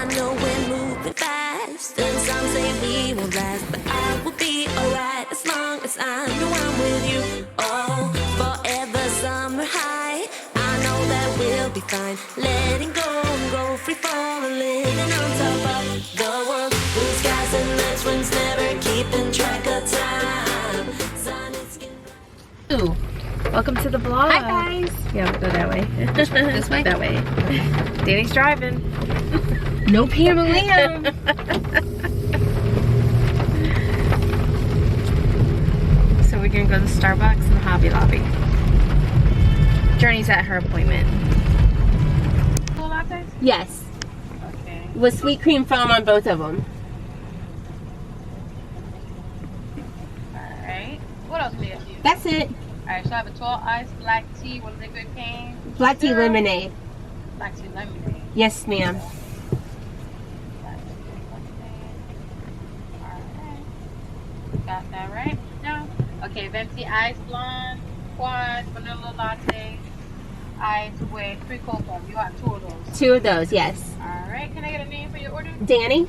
I know we're moving fast, and some say we won't last, but I will be alright as long as I know I'm with you. Oh, forever summer high, I know that we'll be fine. Letting go and go free falling, living on top of the world. Blue skies and nice winds, never keeping track of time. Sun and skin. Ooh. Welcome to the vlog. Hi guys. Yeah, we'll go that way. This way? That way. Danny's driving. No Pamela. So we're gonna go to Starbucks and Hobby Lobby. Journey's at her appointment. Full lattes? Yes, Okay. with sweet cream foam on both of them. Alright. What else do we have to use? That's it. Alright, so I have a tall ice, black tea, with liquid cane. Black tea lemonade. Black tea lemonade. Yes, ma'am. Black tea lemonade. Alright. Got that right? No? Okay, venti ice blonde, quad, vanilla latte, ice with 3 cold foam. You got 2 of those. 2 of those, yes. Alright, can I get a name for your order? Danny.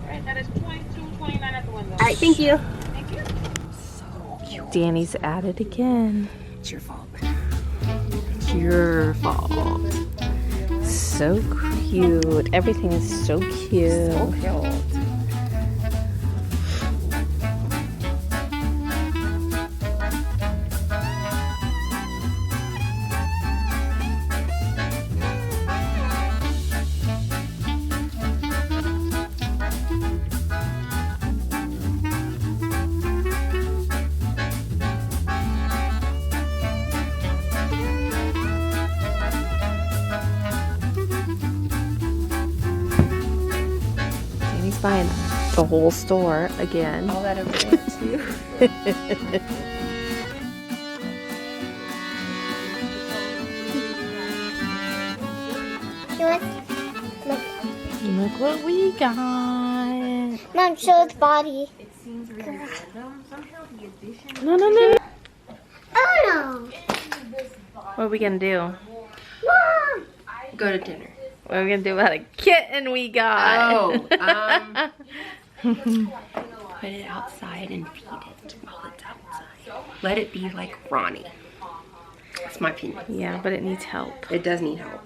Alright, that is $22.29 at the window. All right, thank you. Thank you. Danny's at it again. It's your fault. Your fault. So cute. Everything is so cute. So cute. Danny's buying the whole store again. All that over there too. Look what we got. Mom, show its body. No, no, no. Oh no! What are we gonna do? Mom! Go to dinner. What are we gonna do about a kitten we got? Put it outside and feed it while it's outside. Let it be like Ronnie. That's my opinion. Yeah, but it needs help. It does need help.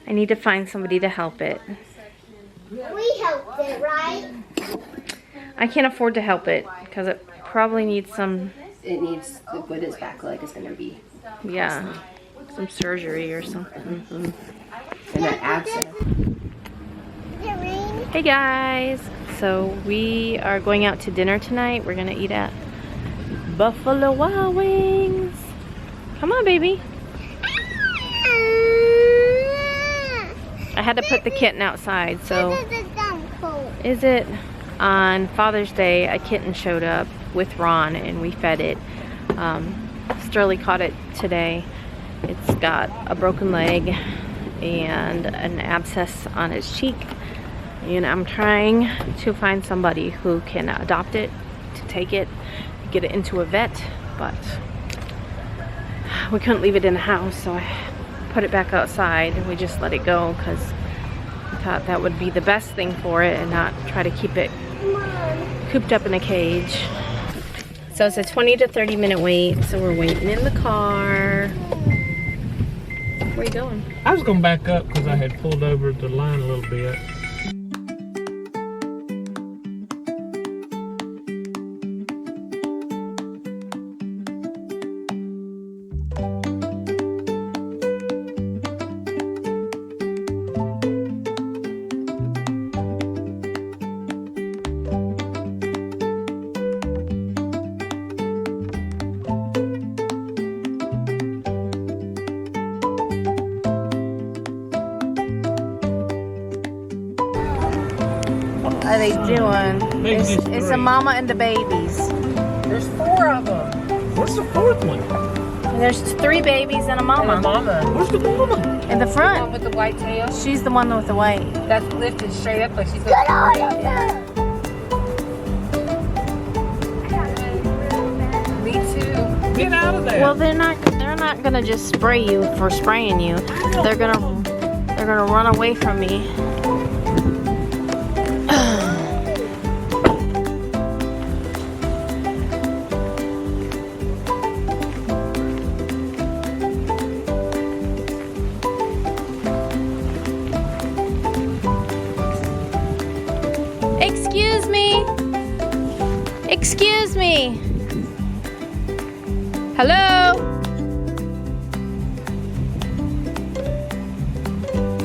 I need to find somebody to help it. We helped it, right? I can't afford to help it because it probably needs some, It needs, what its back leg is going to be. yeah, some surgery or something. And that abscess. Hey guys, so we are going out to dinner tonight. We're gonna eat at Buffalo Wild Wings. Come on, baby. I had to put the kitten outside, so is it on Father's Day a kitten showed up with Ron and we fed it. Sterling caught it today. It's got a broken leg and an abscess on its cheek, and I'm trying to find somebody who can adopt it, to take it, get it into a vet, but we couldn't leave it in the house, so I put it back outside and we just let it go because I thought that would be the best thing for it and not try to keep it cooped up in a cage. So it's a 20 to 30 minute wait, so we're waiting in the car. Where are you going? I was going to back up because I had pulled over the line a little bit. What are they doing? It's a mama and the babies. There's 4 of them. Where's the 4th one? And there's 3 babies and a mama. Where's the mama? In the One front. with the white tail. She's the one with the white. That's lifted straight up like she's going Me too. Get out of there. Well, they're not gonna just spray you for spraying you. They're gonna run away from me. Excuse me. Hello?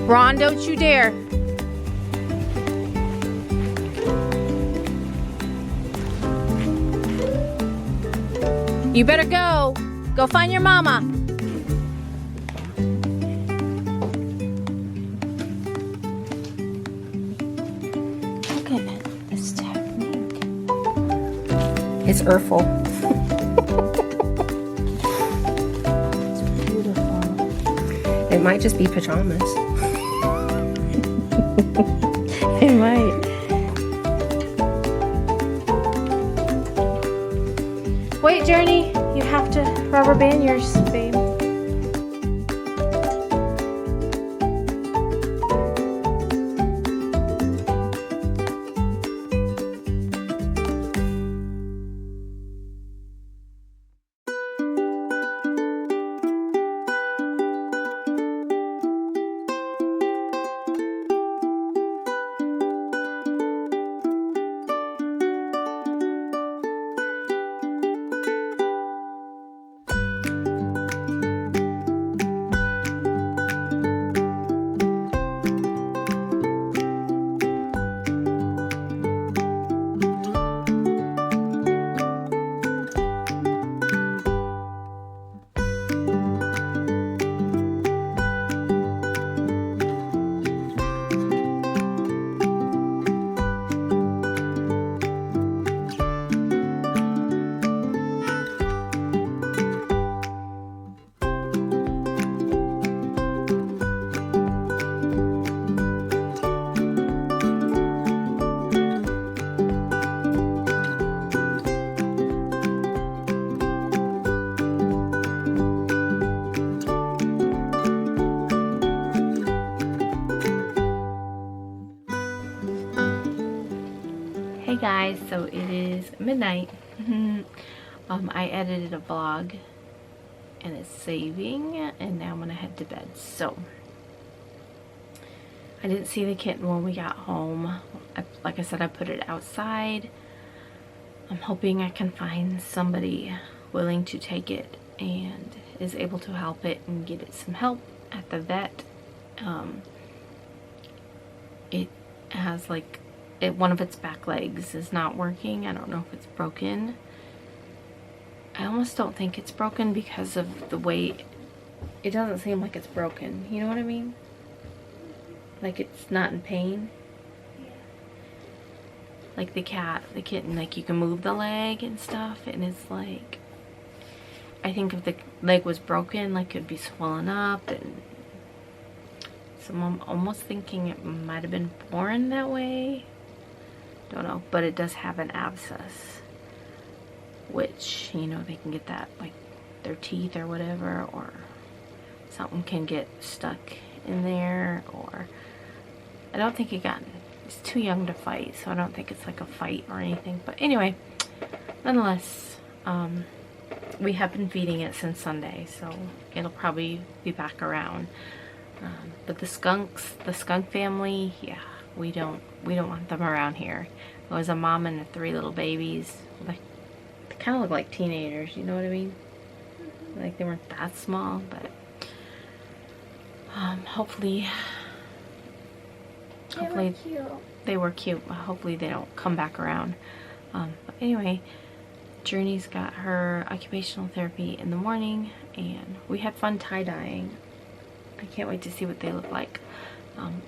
Ron, don't you dare. You better go. Go find your mama. Look at this technique. It's Urful. It's beautiful. It might just be pajamas. It might. Wait, Journey, you have to rubber band yours, babe. Hey guys, so it is midnight. I edited a vlog and it's saving, and now I'm gonna head to bed. So I didn't see the kitten when we got home. Like I said, I put it outside. I'm hoping I can find somebody willing to take it and is able to help it and get it some help at the vet. It has like one of its back legs is not working. I don't know if it's broken. I almost don't think it's broken because of the way it doesn't seem like it's broken. You know what I mean? Like it's not in pain. Like the kitten, like you can move the leg and stuff, and it's like, I think if the leg was broken, like it'd be swollen up, and so I'm almost thinking it might have been born that way. Don't know, but it does have an abscess, which, you know, they can get that like their teeth or whatever, or something can get stuck in there, or I don't think it's too young to fight, so I don't think it's like a fight or anything. But anyway, nonetheless, we have been feeding it since Sunday, so it'll probably be back around. But the skunk family, yeah, we don't want them around here. It was a mom and 3 little babies. Like, they kind of look like teenagers, you know what I mean? Like they weren't that small, but hopefully they were cute. Hopefully they don't come back around. But anyway, Journey's got her occupational therapy in the morning, and we had fun tie-dyeing. I can't wait to see what they look like.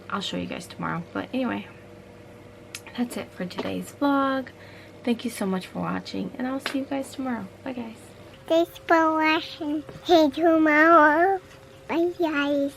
I'll show you guys tomorrow. But anyway, that's it for today's vlog. Thank you so much for watching, and I'll see you guys tomorrow. Bye guys. Thanks for watching. See you tomorrow. Bye guys.